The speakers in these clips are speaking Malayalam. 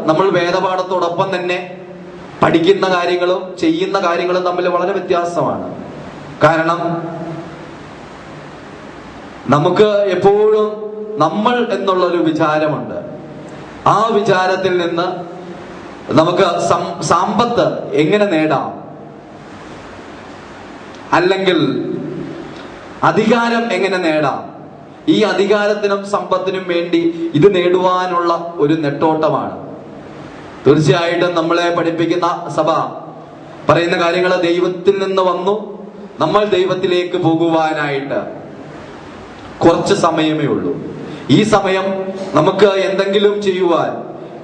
നമ്മൾ വേദപാഠത്തോടൊപ്പം തന്നെ പഠിക്കുന്ന കാര്യങ്ങളും ചെയ്യുന്ന കാര്യങ്ങളും തമ്മിൽ വളരെ വ്യത്യാസമാണ്. കാരണം നമുക്ക് എപ്പോഴും നമ്മൾ എന്നുള്ളൊരു വിചാരമുണ്ട്. ആ വിചാരത്തിൽ നിന്ന് നമുക്ക് സമ്പത്ത് എങ്ങനെ നേടാം, അല്ലെങ്കിൽ അധികാരം എങ്ങനെ നേടാം, ഈ അധികാരത്തിനും സമ്പത്തിനും വേണ്ടി ഇത് നേടുവാനുള്ള ഒരു നെട്ടോട്ടമാണ്. തീർച്ചയായിട്ടും നമ്മളെ പഠിപ്പിക്കുന്ന സഭ പറയുന്ന കാര്യങ്ങൾ ദൈവത്തിൽ നിന്ന് വന്നു, നമ്മൾ ദൈവത്തിലേക്ക് പോകുവാനായിട്ട് കുറച്ച് സമയമേ ഉള്ളൂ. ഈ സമയം നമുക്ക് എന്തെങ്കിലും ചെയ്യുവാൻ,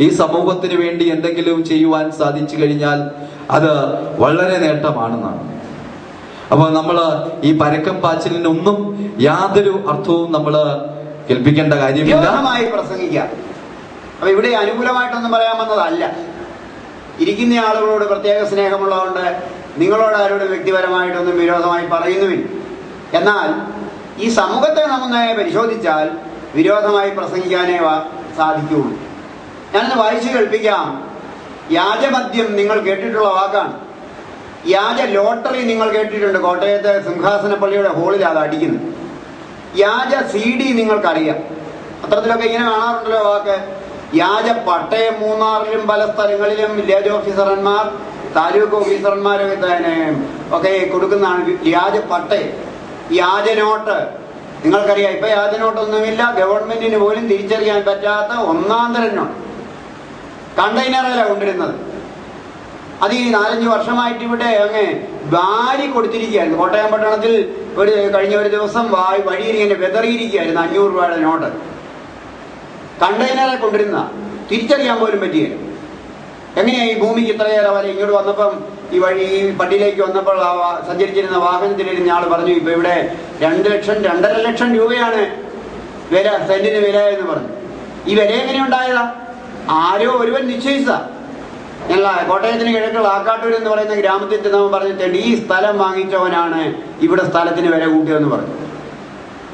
ഈ സമൂഹത്തിന് വേണ്ടി എന്തെങ്കിലും ചെയ്യുവാൻ സാധിച്ചു കഴിഞ്ഞാൽ അത് വളരെ നേട്ടമാണെന്നാണ്. അപ്പൊ നമ്മള് ഈ പരക്കം പാച്ചിലിനൊന്നും യാതൊരു അർത്ഥവും നമ്മള് കേൾപ്പിക്കേണ്ട കാര്യമില്ല. പ്രസംഗിക്കാം. അപ്പൊ ഇവിടെ അനുകൂലമായിട്ടൊന്നും പറയാൻ വന്നതല്ല. ഇരിക്കുന്ന ആളുകളോട് പ്രത്യേക സ്നേഹമുള്ളതുകൊണ്ട് നിങ്ങളോട് ആരോടും വ്യക്തിപരമായിട്ടൊന്നും വിരോധമായി പറയുന്നുമില്ല. എന്നാൽ ഈ സമൂഹത്തെ നമുക്ക് പരിശോധിച്ചാൽ വിരോധമായി പ്രസംഗിക്കാനേ സാധിക്കുകയുള്ളൂ. ഞാനൊന്ന് വായിച്ചു കേൾപ്പിക്കാം. വ്യാജമദ്യം നിങ്ങൾ കേട്ടിട്ടുള്ള വാക്കാണ്. വ്യാജ ലോട്ടറി നിങ്ങൾ കേട്ടിട്ടുണ്ട്. കോട്ടയത്തെ സിംഹാസന പള്ളിയുടെ ഹോളിൽ അത് അടിക്കുന്നത്. വ്യാജ CD നിങ്ങൾക്കറിയാം. പത്രത്തിലൊക്കെ ഇങ്ങനെ കാണാറുണ്ടല്ലോ വാക്ക്. വ്യാജ പട്ടയം മൂന്നാറിലും പല സ്ഥലങ്ങളിലും വില്ലേജ് ഓഫീസർമാർ, താലൂക്ക് ഓഫീസർമാരൊക്കെ ഒക്കെ കൊടുക്കുന്നതാണ് വ്യാജ പട്ടയം. വ്യാജ നോട്ട് നിങ്ങൾക്കറിയാം. ഇപ്പൊ വ്യാജ നോട്ടൊന്നുമില്ല. ഗവൺമെന്റിന് പോലും തിരിച്ചറിയാൻ പറ്റാത്ത ഒന്നാം തരം നോട്ട് കണ്ടെയ്നറിലാണ് കൊണ്ടിരുന്നത്. അത് ഈ 4-5 വർഷമായിട്ട് ഇവിടെ അങ്ങ് വാരി കൊടുത്തിരിക്കുകയായിരുന്നു. കോട്ടയം പട്ടണത്തിൽ കഴിഞ്ഞ ഒരു ദിവസം വഴിയിൽ ഇങ്ങനെ വെതറിയിരിക്കുകയായിരുന്നു 500 രൂപയുടെ നോട്ട്. കണ്ടെയ്നറെ കൊണ്ടിരുന്ന തിരിച്ചറിയാൻ പോലും പറ്റിയില്ല. എങ്ങനെയാ ഈ ഭൂമിക്ക് ഇത്രയേറെ വില? ഇങ്ങോട്ട് വന്നപ്പം ഈ വഴി ഈ പട്ടിയിലേക്ക് വന്നപ്പോൾ സഞ്ചരിച്ചിരുന്ന വാഹനത്തിലിരുന്ന ആൾ പറഞ്ഞു, ഇപ്പൊ ഇവിടെ 2 ലക്ഷം 2.5 ലക്ഷം രൂപയാണ് വില, സെന്റിന് വില എന്ന് പറഞ്ഞു. ഈ വില എങ്ങനെ ഉണ്ടായതാ? ആരോ ഒരുവൻ നിശ്ചയിച്ചതാ. ഞങ്ങൾ കോട്ടയത്തിന് കിഴക്കുള്ള ആക്കാട്ടൂർ എന്ന് പറയുന്ന ഗ്രാമത്തിൽ നമ്മൾ പറഞ്ഞിട്ടുണ്ട്, ഈ സ്ഥലം വാങ്ങിച്ചവനാണ് ഇവിടെ സ്ഥലത്തിന് വില കൂട്ടിയതെന്ന് പറഞ്ഞു.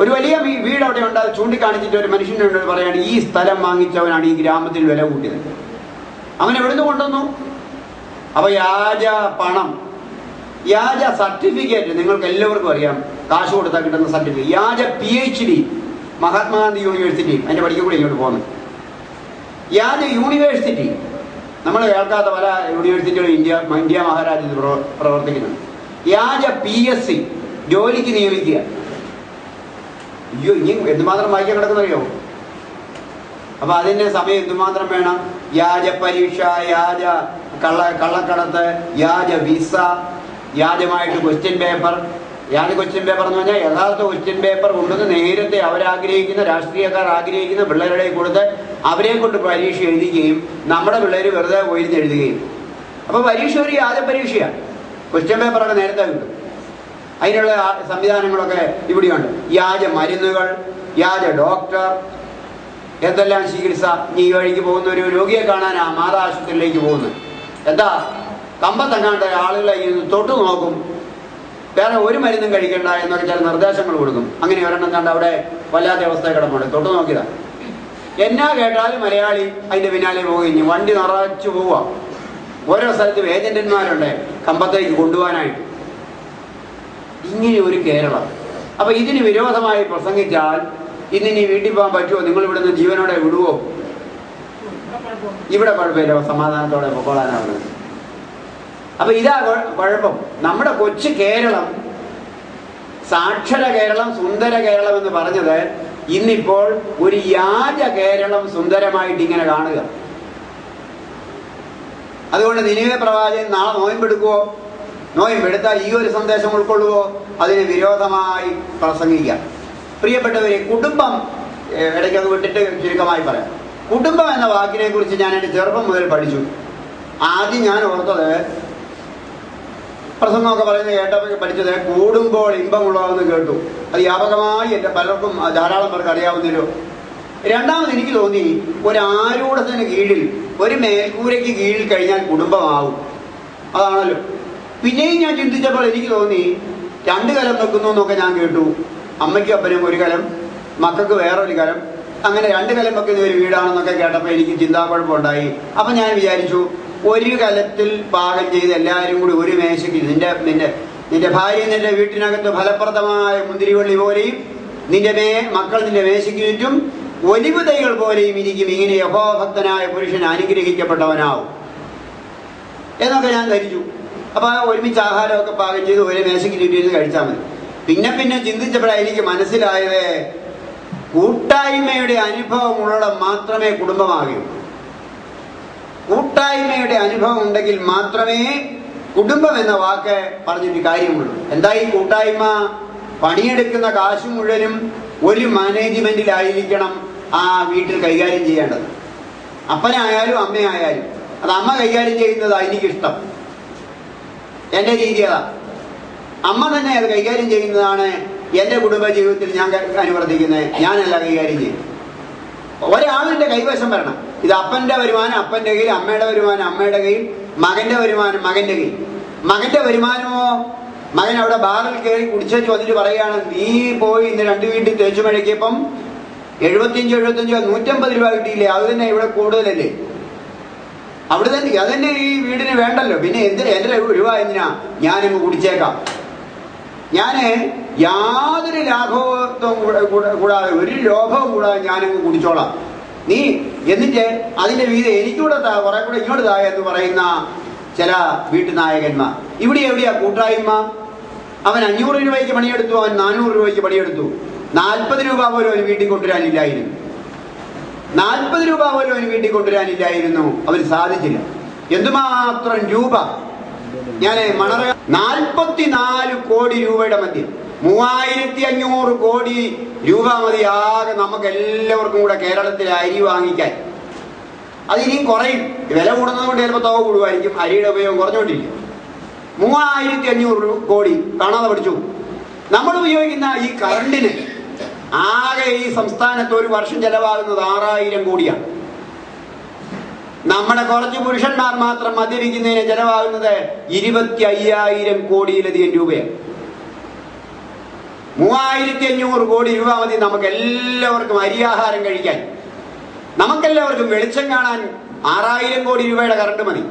ഒരു വലിയ വീട് അവിടെ ഉണ്ട്. അത് ചൂണ്ടിക്കാണിച്ചിട്ട് ഒരു മനുഷ്യനോട് പറയാണ്, ഈ സ്ഥലം വാങ്ങിച്ചവനാണ് ഈ ഗ്രാമത്തിൽ വില കൂട്ടിയത്. അവൻ എവിടുന്ന് കൊണ്ടുവന്നു? അപ്പൊ വ്യാജ പണം, വ്യാജ സർട്ടിഫിക്കറ്റ്. നിങ്ങൾക്ക് എല്ലാവർക്കും അറിയാം, കാശ് കൊടുത്താൽ കിട്ടുന്ന സർട്ടിഫിക്കറ്റ്. വ്യാജ PhD മഹാത്മാഗാന്ധി യൂണിവേഴ്സിറ്റി, അതിന്റെ പഠിക്കൂടെ ഇങ്ങോട്ട് പോകുന്നത്. വ്യാജ യൂണിവേഴ്സിറ്റി, നമ്മൾ കേൾക്കാത്ത പല യൂണിവേഴ്സിറ്റികളും ഇന്ത്യ മഹാരാജ്യത്ത് പ്രവർത്തിക്കുന്നുണ്ട്. വ്യാജ PSC ജോലിക്ക് നിയമിക്കുക. അയ്യോ, ഇനി എന്തുമാത്രം വായിക്കാൻ കിടക്കുന്നറിയോ? അപ്പൊ അതിന്റെ സമയം എന്തുമാത്രം വേണം? വ്യാജ പരീക്ഷ, വ്യാജ കള്ളക്കടത്ത്, വ്യാജ വിസ, വ്യാജമായിട്ട് ക്വസ്റ്റ്യൻ പേപ്പർ. വ്യാജ ക്വസ്റ്റ്യൻ പേപ്പർ എന്ന് പറഞ്ഞാൽ യഥാർത്ഥ ക്വസ്റ്റ്യൻ പേപ്പർ കൊണ്ടുവന്ന് നേരത്തെ അവരാഗ്രഹിക്കുന്ന, രാഷ്ട്രീയക്കാർ ആഗ്രഹിക്കുന്ന പിള്ളേരുടെ കൊടുത്ത് അവരെ കൊണ്ട് പരീക്ഷ എഴുതിക്കുകയും നമ്മുടെ പിള്ളേർ വെറുതെ പോയിരുന്ന് എഴുതുകയും. അപ്പൊ പരീക്ഷ ഒരു വ്യാജ പരീക്ഷയാണ്. ക്വസ്റ്റ്യൻ പേപ്പറൊക്കെ നേരത്തെ കിട്ടും. അതിനുള്ള സംവിധാനങ്ങളൊക്കെ ഇവിടെയുണ്ട്. വ്യാജ മരുന്നുകൾ, വ്യാജ ഡോക്ടർ, എന്തെല്ലാം ചികിത്സ. ഈ വഴിക്ക് പോകുന്ന ഒരു രോഗിയെ കാണാൻ മാതാ ആശുപത്രിയിലേക്ക് പോകുന്നത് എന്താ? കമ്പത്തെങ്ങാണ്ട് ആളുകളെ തൊട്ടു നോക്കും, വേറെ ഒരു മരുന്നും കഴിക്കണ്ട എന്നൊക്കെ ചില നിർദ്ദേശങ്ങൾ കൊടുക്കും. അങ്ങനെ ഒരെണ്ണം കണ്ട് അവിടെ വല്ലാത്ത അവസ്ഥ കിടപ്പുണ്ട്. തൊട്ടു നോക്കിയതാ. എന്നാ കേട്ടാലും മലയാളി അതിന്റെ പിന്നാലെ പോകുകയും വണ്ടി നിറച്ചു പോവുക. ഓരോ സ്ഥലത്തും ഏജന്റന്മാരുണ്ട് കമ്പത്തേക്ക് കൊണ്ടുപോകാനായിട്ട്. ഇങ്ങനെ ഒരു കേരളം. അപ്പൊ ഇതിന് വിരോധമായി പ്രസംഗിച്ചാൽ ഇന്നിനി വീട്ടിൽ പോകാൻ പറ്റുമോ? നിങ്ങൾ ഇവിടുന്ന് ജീവനോടെ വിടുവോ? ഇവിടെ കുഴപ്പമില്ല, സമാധാനത്തോടെ പൊക്കോളാനാണ്. അപ്പൊ ഇതാ കുഴപ്പം. നമ്മുടെ കൊച്ചു കേരളം, സാക്ഷര കേരളം, സുന്ദര കേരളം എന്ന് പറഞ്ഞത് ഇന്നിപ്പോൾ ഒരു വ്യാജ കേരളം സുന്ദരമായിട്ട് ഇങ്ങനെ കാണുക. അതുകൊണ്ട് നിനിവേ പ്രവാചകൻ നാളെ നോയമ്പെടുക്കുവോ? നോയമ്പെടുത്താൽ ഈ ഒരു സന്ദേശം ഉൾക്കൊള്ളുവോ? അതിന് വിരോധമായി പ്രസംഗിക്കുക. പ്രിയപ്പെട്ടവരെ, കുടുംബം ഇടയ്ക്കൊക്കെ വിട്ടിട്ട് ചുരുക്കമായി പറയാം. കുടുംബം എന്ന വാക്കിനെ കുറിച്ച് ഞാൻ എൻ്റെ ചെറുപ്പം മുതൽ പഠിച്ചു. ആദ്യം ഞാൻ ഓർത്തത്, പ്രസംഗമൊക്കെ പറയുന്നത് കേട്ടപ്പോൾ പഠിച്ചത്, കൂടുമ്പോൾ ഇമ്പമുള്ളതെന്ന് കേട്ടു. അത് വ്യാപകമായി എൻ്റെ പലർക്കും ധാരാളം പേർക്ക് അറിയാവുന്നല്ലോ. രണ്ടാമത് എനിക്ക് തോന്നി, ഒരാരൂഢത്തിന് കീഴിൽ, ഒരു മേൽക്കൂരയ്ക്ക് കീഴിൽ കഴിഞ്ഞാൽ കുടുംബമാവും. അതാണല്ലോ. പിന്നെയും ഞാൻ ചിന്തിച്ചപ്പോൾ എനിക്ക് തോന്നി, 2 കലം വെക്കുന്നു എന്നൊക്കെ ഞാൻ കേട്ടു. അമ്മയ്ക്കും അപ്പനും ഒരു കലം, മക്കൾക്ക് വേറൊരു കലം, അങ്ങനെ 2 കലം വെക്കുന്ന ഒരു വീടാണെന്നൊക്കെ കേട്ടപ്പോൾ എനിക്ക് ചിന്താക്കുഴപ്പമുണ്ടായി. അപ്പം ഞാൻ വിചാരിച്ചു, ഒരു കലത്തിൽ പാകം ചെയ്ത് എല്ലാവരും കൂടി ഒരു മേശയ്ക്ക്, നിന്റെ ഭാര്യ നിന്റെ വീട്ടിനകത്ത് ഫലപ്രദമായ മുന്തിരിവള്ളി പോലെയും നിന്റെ മക്കൾ നിന്റെ മേശയ്ക്ക് ചുറ്റും ഒലിവ് തൈകൾ പോലെയും ഇരിക്കും. ഇങ്ങനെ യഹോഭക്തനായ പുരുഷൻ അനുഗ്രഹിക്കപ്പെട്ടവനാവും എന്നൊക്കെ ഞാൻ ധരിച്ചു. അപ്പൊ ഒരുമിച്ച് ആഹാരമൊക്കെ പാകം ചെയ്ത് ഒരു മേശയ്ക്ക് ചുറ്റിയിരുന്ന് കഴിച്ചാൽ മതി. പിന്നെ ചിന്തിച്ചപ്പോഴാണ് എനിക്ക് മനസ്സിലായത്, കൂട്ടായ്മയുടെ അനുഭവമുള്ള മാത്രമേ കുടുംബമാകൂ. കൂട്ടായ്മയുടെ അനുഭവം ഉണ്ടെങ്കിൽ മാത്രമേ കുടുംബം എന്ന വാക്ക് പറഞ്ഞിട്ട് കാര്യമുള്ളൂ. എന്താ ഈ കൂട്ടായ്മ? പണിയെടുക്കുന്ന കാശ് മുഴുവനും ഒരു മാനേജ്മെന്റിലായിരിക്കണം ആ വീട്ടിൽ കൈകാര്യം ചെയ്യേണ്ടത്. അപ്പനായാലും അമ്മയായാലും അത് അമ്മ കൈകാര്യം ചെയ്യുന്നതാണ് എനിക്കിഷ്ടം. എൻ്റെ രീതി അതാ. അമ്മ തന്നെ അത് കൈകാര്യം ചെയ്യുന്നതാണ് എൻ്റെ കുടുംബ ജീവിതത്തിൽ ഞാൻ അനുവർത്തിക്കുന്നത്. ഞാനല്ല കൈകാര്യം ചെയ്യും. ഒരാളിന്റെ കൈവശം വരണം. ഇത് അപ്പന്റെ വരുമാനം അപ്പന്റെ കയ്യിൽ, അമ്മയുടെ വരുമാനം അമ്മയുടെ കയ്യിൽ, മകന്റെ വരുമാനം മകന്റെ കയ്യിൽ. മകന്റെ വരുമാനമോ, മകൻ അവിടെ ബാറിൽ കയറി കുടിച്ചു വന്നിട്ട് പറയുകയാണ്, നീ പോയി ഇന്ന് 2 വീട്ടിൽ തേച്ചു മഴക്കിയപ്പം 75 150 രൂപ കിട്ടിയില്ലേ, അത് തന്നെ ഇവിടെ കൂടുതലല്ലേ, അവിടെ തന്നെ അതന്നെ ഈ വീടിന് വേണ്ടല്ലോ, പിന്നെ എന്റെ രൂപ എന്തിനാ, ഞാനങ്ങ് കുടിച്ചേക്കാം. ഞാന് യാതൊരു ലാഘവത്വം കൂടാതെ, ഒരു ലോഭവും കൂടാതെ ഞാനങ്ങ് കുടിച്ചോളാം. നീ എന്നിട്ട് അതിന്റെ വീട് എനിക്കൂടെ കുറെ കൂടെ ഇങ്ങോട്ട് താ എന്ന് പറയുന്ന ചില വീട്ടുനായകന്മാർ. ഇവിടെ എവിടെയാ കൂട്ടായ്മ? അവൻ 500 രൂപയ്ക്ക് പണിയെടുത്തു, അവൻ 400 രൂപയ്ക്ക് പണിയെടുത്തു. 40 രൂപ പോലും അവന് വീട്ടിൽ കൊണ്ടുവരാനില്ലായിരുന്നു. 40 രൂപ പോലും അവന് വീട്ടിൽ കൊണ്ടുവരാനില്ലായിരുന്നു. അവന് സാധിച്ചില്ല. എന്തുമാത്രം രൂപ! ഞാൻ 44 കോടി രൂപയുടെ മദ്യം, 3500 കോടി രൂപ മതിയാകെ നമുക്ക് എല്ലാവർക്കും കൂടെ കേരളത്തിലെ അരി വാങ്ങിക്കാൻ. അതിനിയും കുറയും. വില കൂടുന്നത് കൊണ്ട് ചിലപ്പോൾ തുക കൂടുമായിരിക്കും, അരിയുടെ ഉപയോഗം കുറഞ്ഞുകൊണ്ടിരിക്കും. 3500 കോടി കാണാതെ പഠിച്ചു. നമ്മൾ ഉപയോഗിക്കുന്ന ഈ കറണ്ടിന് ആകെ ഈ സംസ്ഥാനത്ത് ഒരു വർഷം ചെലവാകുന്നത് 6000 കോടിയാണ്. നമ്മുടെ കുറച്ച് പുരുഷന്മാർ മാത്രം മദ്യപിക്കുന്നതിന് ചെലവാകുന്നത് 25,000 കോടിയിലധികം രൂപയാണ്. 3500 കോടി രൂപ മതി നമുക്ക് എല്ലാവർക്കും അരിയാഹാരം കഴിക്കാൻ. നമുക്കെല്ലാവർക്കും വെളിച്ചം കാണാൻ 6000 കോടി രൂപയുടെ കറണ്ട് മതി.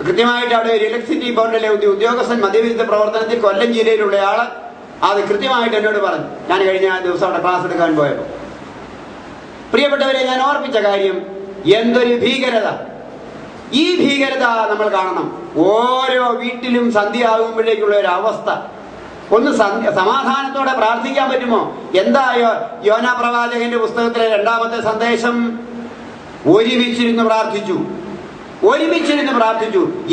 കൃത്യമായിട്ട് അവിടെ ഒരു ഇലക്ട്രിസിറ്റി ബോർഡിലെ ഉദ്യോഗസ്ഥൻ മദ്യവിരുദ്ധ പ്രവർത്തനത്തിൽ കൊല്ലം ജില്ലയിലുള്ള ആള് അത് കൃത്യമായിട്ട് എന്നോട് പറഞ്ഞു. ഞാൻ കഴിഞ്ഞ ദിവസം അവിടെ ക്ലാസ് എടുക്കാൻ പോയപ്പോൾ, പ്രിയപ്പെട്ടവരെ, ഞാൻ ഓർപ്പിച്ച കാര്യം, എന്തൊരു ഭീകരത! ഈ ഭീകരത നമ്മൾ കാണണം. ഓരോ വീട്ടിലും സന്ധ്യ ആകുമ്പോഴേക്കുള്ള ഒരു അവസ്ഥ. ഒന്ന് സമാധാനത്തോടെ പ്രാർത്ഥിക്കാൻ പറ്റുമോ? എന്താ യോനാ പ്രവാചകന്റെ പുസ്തകത്തിലെ 2ാമത്തെ സന്ദേശം? ഒരുമിച്ചിരുന്ന് പ്രാർത്ഥിച്ചു.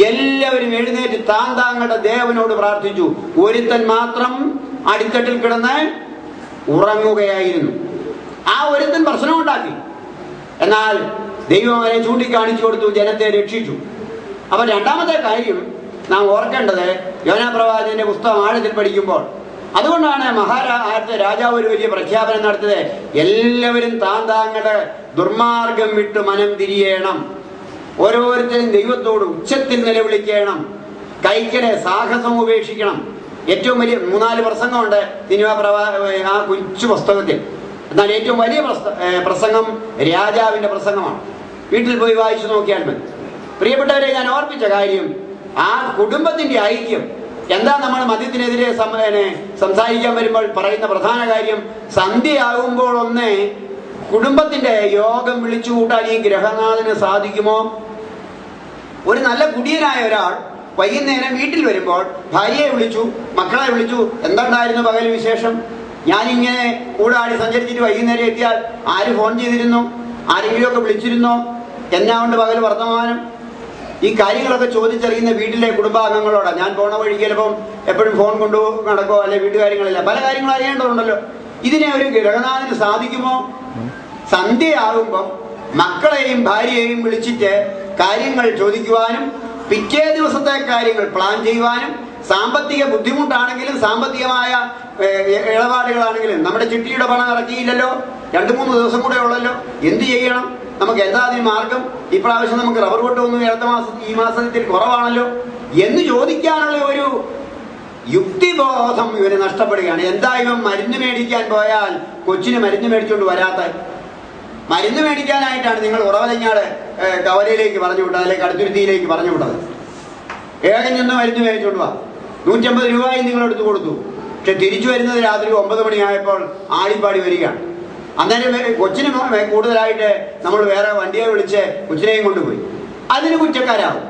എല്ലാവരും എഴുന്നേറ്റ് താങ്കളുടെ ദേവനോട് പ്രാർത്ഥിച്ചു. ഒരുത്തൻ മാത്രം അടിത്തട്ടിൽ കിടന്ന് ഉറങ്ങുകയായിരുന്നു. ആ ഒരുത്തൻ പ്രശ്നമുണ്ടാക്കി. എന്നാൽ ദൈവം അവനെ ചൂണ്ടിക്കാണിച്ചു കൊടുത്തു, ജനത്തെ രക്ഷിച്ചു. അപ്പൊ 2ാമത്തെ കാര്യം നാം ഓർക്കേണ്ടത്, യോനാ പ്രവാചകന്റെ പുസ്തകം ആഴത്തിൽ പഠിക്കുമ്പോൾ, അതുകൊണ്ടാണ് രാജാവ് ഒരു വലിയ പ്രഖ്യാപനം നടത്തിയത്. എല്ലാവരും താങ്കളുടെ ദുർമാർഗം വിട്ട് മനം തിരിയണം. ഓരോരുത്തരും ദൈവത്തോട് ഉച്ചത്തിൽ നിലവിളിക്കണം. കൈക്കലെ സാഹസം ഉപേക്ഷിക്കണം. ഏറ്റവും വലിയ 3-4 പ്രസംഗമുണ്ട് ആ കൊച്ചു പുസ്തകത്തിൽ. എന്നാൽ ഏറ്റവും വലിയ പ്രസംഗം രാജാവിന്റെ പ്രസംഗമാണ്. വീട്ടിൽ പോയി വായിച്ചു നോക്കിയാൽ മതി. പ്രിയപ്പെട്ടവരെ, ഞാൻ ഓർപ്പിച്ച കാര്യം, ആ കുടുംബത്തിന്റെ ഐക്യം. എന്താ നമ്മൾ മദ്യത്തിനെതിരെ സംസാരിക്കാൻ വരുമ്പോൾ പറയുന്ന പ്രധാന കാര്യം, സന്ധ്യയാകുമ്പോൾ ഒന്ന് കുടുംബത്തിന്റെ യോഗം വിളിച്ചു കൂട്ടാൻ ഈ ഗ്രഹനാഥന് സാധിക്കുമോ? ഒരു നല്ല കുടിയനായ ഒരാൾ വൈകുന്നേരം വീട്ടിൽ വരുമ്പോൾ ഭാര്യയെ വിളിച്ചു, മക്കളെ വിളിച്ചു, എന്തുണ്ടായിരുന്നു പകൽ വിശേഷം? ഞാനിങ്ങനെ കൂടാടി സഞ്ചരിച്ചിട്ട് വൈകുന്നേരം എത്തിയാൽ ആര് ഫോൺ ചെയ്തിരുന്നു, ആരെങ്കിലുമൊക്കെ വിളിച്ചിരുന്നോ, എന്നാ കൊണ്ട് പകൽ വർത്തമാനം? ഈ കാര്യങ്ങളൊക്കെ ചോദിച്ചറിയുന്ന വീട്ടിലെ കുടുംബാംഗങ്ങളോടാണ്. ഞാൻ പോണ വഴി ചിലപ്പം എപ്പോഴും ഫോൺ കൊണ്ടു നടക്കോ, അല്ലെ വീട്ടുകാര്യങ്ങളില്ല, പല കാര്യങ്ങളും അറിയേണ്ടതുണ്ടല്ലോ. ഇതിനെ ഒരു ഗ്രഹനാഥന് സാധിക്കുമോ? സന്ധ്യയാകുമ്പം മക്കളെയും ഭാര്യയെയും വിളിച്ചിട്ട് കാര്യങ്ങൾ ചോദിക്കുവാനും പിറ്റേ ദിവസത്തെ കാര്യങ്ങൾ പ്ലാൻ ചെയ്യുവാനും, സാമ്പത്തിക ബുദ്ധിമുട്ടാണെങ്കിലും സാമ്പത്തികമായ ഇടപാടുകളാണെങ്കിലും, നമ്മുടെ ചിട്ടിയുടെ പണം ഇറക്കിയില്ലല്ലോ, 2-3 ദിവസം കൂടെ ഉള്ളല്ലോ, എന്ത് ചെയ്യണം, നമുക്ക് എന്താ അതിന് മാർഗം, ഇപ്രാവശ്യം നമുക്ക് റബ്ബർ വെട്ടൊന്നും ഈ മാസത്തിൽ കുറവാണല്ലോ എന്ന് ചോദിക്കാനുള്ള ഒരു യുക്തിബോധം ഇവന് നഷ്ടപ്പെടുകയാണ്. എന്താ ഇവൻ മരുന്ന് മേടിക്കാൻ പോയാൽ കൊച്ചിന് മരുന്ന് മേടിച്ചുകൊണ്ട് വരാത്ത? മരുന്ന് മേടിക്കാനായിട്ടാണ് നിങ്ങൾ ഉറവലങ്ങാട് കവലയിലേക്ക് പറഞ്ഞു വിട്ടത്, അല്ലെങ്കിൽ കടുത്തുരുത്തിയിലേക്ക് പറഞ്ഞു വിട്ടത്. വേഗം ചെന്ന് മരുന്ന് മേടിച്ചുകൊണ്ട് വാ, 150 രൂപയും നിങ്ങൾ എടുത്തു കൊടുത്തു. പക്ഷെ തിരിച്ചു വരുന്നത് രാത്രി 9 മണിയായപ്പോൾ ആടിപ്പാടി വരികയാണ്. അന്നേരം കൊച്ചിന് കൂടുതലായിട്ട് നമ്മൾ വേറെ വണ്ടിയെ വിളിച്ച് കൊച്ചിനെയും കൊണ്ടുപോയി. അതിന് കുറ്റക്കാരാവും.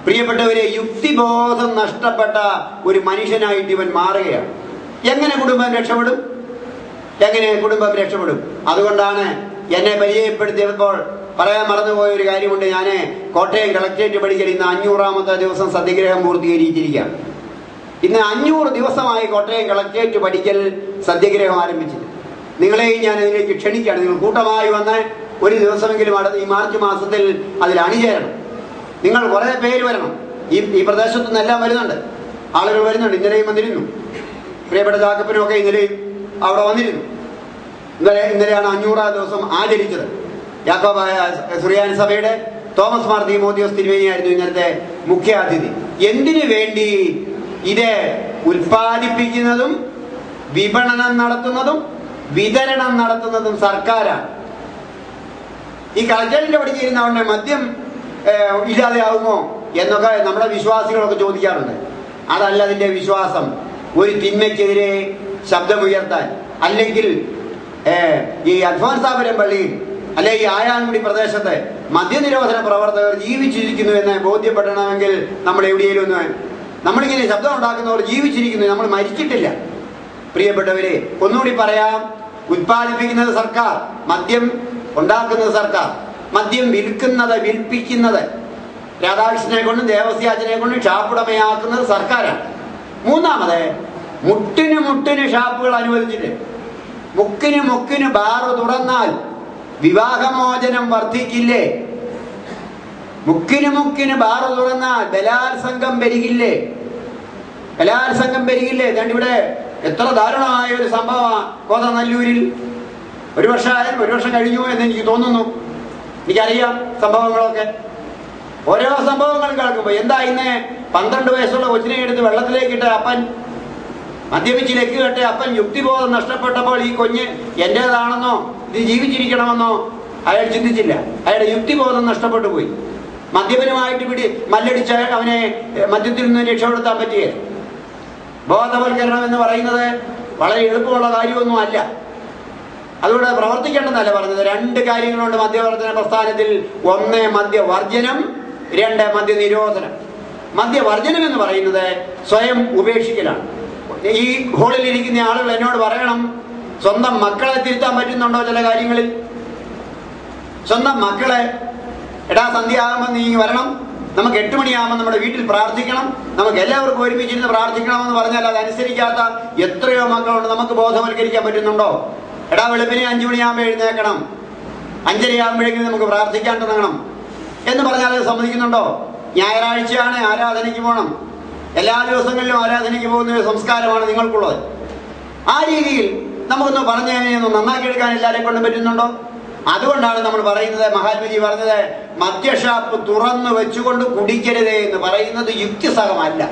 പ്രിയപ്പെട്ടവരെ, യുക്തിബോധം നഷ്ടപ്പെട്ട ഒരു മനുഷ്യനായിട്ട് ഇവൻ മാറുകയാണ്. എങ്ങനെ കുടുംബം രക്ഷപ്പെടും? എങ്ങനെ കുടുംബം രക്ഷപ്പെടും? അതുകൊണ്ടാണ് എന്നെ പരിചയപ്പെടുത്തിയപ്പോൾ പറയാൻ മറന്നുപോയ ഒരു കാര്യമുണ്ട്. ഞാൻ കോട്ടയം കളക്ടറേറ്റ് പഠിക്കൽ ഇന്ന് 500ാമത്തെ ദിവസം സത്യഗ്രഹം പൂർത്തീകരിച്ചിരിക്കുകയാണ്. ഇന്ന് 500 ദിവസമായി കോട്ടയം കളക്ടറേറ്റ് പഠിക്കൽ സത്യഗ്രഹം ആരംഭിച്ചത്. നിങ്ങളെയും ഞാൻ അതിലേക്ക് ക്ഷണിക്കുകയാണ്. നിങ്ങൾ കൂട്ടമായി വന്ന് ഒരു ദിവസമെങ്കിലും ഈ മാർച്ച് മാസത്തിൽ അതിൽ അണിചേരണം. നിങ്ങൾ കുറെ പേര് വരണം. ഈ പ്രദേശത്തു നിന്നെല്ലാം വരുന്നുണ്ട്, ആളുകൾ വരുന്നുണ്ട്. ഇന്നലെയും വന്നിരുന്നു. പ്രിയപ്പെട്ട ചാക്കപ്പനും ഒക്കെ ഇന്നലെയും അവിടെ വന്നിരുന്നു. ഇന്നലെയാണ് 500ാം ദിവസം ആചരിച്ചത്. യാക്കോബായ സുറിയാനി സഭയുടെ തോമസ് മാർ തീമോത്തിയോസ് തിരുമേനിയായിരുന്നു ഇന്നത്തെ മുഖ്യാതിഥി. എന്തിനു വേണ്ടി? ഇത് ഉൽപ്പാദിപ്പിക്കുന്നതും വിപണനം നടത്തുന്നതും വിതരണം നടത്തുന്നതും സർക്കാരാണ്. ഈ കളക്ടറേറ്റിന്റെ പഠിച്ചിരുന്നവരുടെ മദ്യം ഇല്ലാതെയാവുമോ എന്നൊക്കെ നമ്മുടെ വിശ്വാസികളൊക്കെ ചോദിക്കാറുണ്ട്. അതല്ല അതിന്റെ വിശ്വാസം. ഒരു തിന്മയ്ക്കെതിരെ ശബ്ദമുയർത്താൻ, അല്ലെങ്കിൽ ഈ അൽഫോൻസാപുരം പള്ളിയിൽ അല്ലെ ഈ ആയാൻകുടി പ്രദേശത്ത് മദ്യനിരോധന പ്രവർത്തകർ ജീവിച്ചിരിക്കുന്നു എന്ന് ബോധ്യപ്പെടണമെങ്കിൽ നമ്മൾ എവിടെയെങ്കിലും ഒന്ന്, നമ്മളിങ്ങനെ ശബ്ദം ഉണ്ടാക്കുന്നവർ ജീവിച്ചിരിക്കുന്നു, നമ്മൾ മരിച്ചിട്ടില്ല. പ്രിയപ്പെട്ടവരെ, ഒന്നുകൂടി പറയാം. ഉത്പാദിപ്പിക്കുന്നത് സർക്കാർ, മദ്യം ഉണ്ടാക്കുന്നത് സർക്കാർ, മദ്യം വിൽപ്പിക്കുന്നത് രാധാകൃഷ്ണനെ കൊണ്ടും ദേവസ്യാച്ചനെ കൊണ്ടും ഷാപ്പുടമയാക്കുന്നത് സർക്കാരാണ്. മൂന്നാമത്, മുട്ടിന് ഷാപ്പുകൾ അനുവദിച്ചിട്ട് മുക്കിന് ബാറ് തുറന്നാൽ വിവാഹമോചനം വർദ്ധിക്കില്ലേ? മുക്കിന് ബാറ് തുറന്നാൽ ബലാത്സംഗം പെരുകില്ലേ? ഇവിടെ എത്ര ദാരുണമായ ഒരു സംഭവമാണ് കോതനല്ലൂരിൽ. ഒരു വർഷം കഴിഞ്ഞു എന്ന് എനിക്ക് തോന്നുന്നു. എനിക്കറിയാം സംഭവങ്ങളൊക്കെ. ഓരോ സംഭവങ്ങളും കേൾക്കുമ്പോൾ എന്താ ഇന്ന് 12 വയസ്സുള്ള കൊച്ചിനെ എടുത്ത് വെള്ളത്തിലേക്കിട്ട് അപ്പൻ മദ്യപിച്ച് ലക്കുകെട്ടെ അപ്പൻ യുക്തിബോധം നഷ്ടപ്പെട്ടപ്പോൾ ഈ കുഞ്ഞ് എന്റേതാണെന്നോ ഇത് ജീവിച്ചിരിക്കണമെന്നോ അയാൾ ചിന്തിച്ചില്ല. അയാളുടെ യുക്തിബോധം നഷ്ടപ്പെട്ടു പോയി. മദ്യപനുമായിട്ട് മല്ലടിച്ച് അവനെ മദ്യത്തിൽ നിന്ന് രക്ഷപ്പെടുത്താൻ പറ്റിയേ. ബോധവൽക്കരണം എന്ന് പറയുന്നത് വളരെ എളുപ്പമുള്ള കാര്യമൊന്നും അല്ല. അതുകൊണ്ട് പ്രവർത്തിക്കേണ്ടെന്നല്ല പറഞ്ഞത്. 2 കാര്യങ്ങളുണ്ട് മദ്യവർജന പ്രസ്ഥാനത്തിൽ. 1 മദ്യവർജനം, 2 മദ്യനിരോധനം. മദ്യവർജനം എന്ന് പറയുന്നത് സ്വയം ഉപേക്ഷിക്കലാണ്. ഈ ഹോളിൽ ഇരിക്കുന്ന ആളുകൾ എന്നോട് പറയണം, സ്വന്തം മക്കളെ തിരുത്താൻ പറ്റുന്നുണ്ടോ ചില കാര്യങ്ങളിൽ? സ്വന്തം മക്കളെ, എടാ സന്ധ്യ ആകുമ്പോൾ നീ വരണം, നമുക്ക് 8 മണിയാകുമ്പോൾ നമ്മുടെ വീട്ടിൽ പ്രാർത്ഥിക്കണം, നമുക്ക് എല്ലാവർക്കും ഒരുമിച്ചിരുന്ന് പ്രാർത്ഥിക്കണമെന്ന് പറഞ്ഞാൽ അതനുസരിക്കാത്ത എത്രയോ മക്കളുണ്ട്. നമുക്ക് ബോധവൽക്കരിക്കാൻ പറ്റുന്നുണ്ടോ? എടാ വെളുപ്പിനെ 5 മണിയാകുമ്പോൾ എഴുന്നേക്കണം, 5:30 ആകുമ്പോഴേക്കും നമുക്ക് പ്രാർത്ഥിക്കാൻ തുടങ്ങണം എന്ന് പറഞ്ഞാൽ അത് സമ്മതിക്കുന്നുണ്ടോ? ഞായറാഴ്ചയാണ് ആരാധനയ്ക്ക് പോകണം, എല്ലാ ദിവസങ്ങളിലും ആരാധനയ്ക്ക് പോകുന്ന സംസ്കാരമാണ് നിങ്ങൾക്കുള്ളത്. ആ രീതിയിൽ നമുക്കൊന്ന് പറഞ്ഞതിനൊന്ന് നന്നാക്കിയെടുക്കാൻ എല്ലാവരെയും കൊണ്ടും പറ്റുന്നുണ്ടോ? അതുകൊണ്ടാണ് നമ്മൾ പറയുന്നത്, മഹാത്മജി പറഞ്ഞത്, മദ്യഷാപ്പ് തുറന്നു വെച്ചുകൊണ്ട് കുടിക്കരുതേ എന്ന് പറയുന്നത് യുക്തിസഹമല്ല.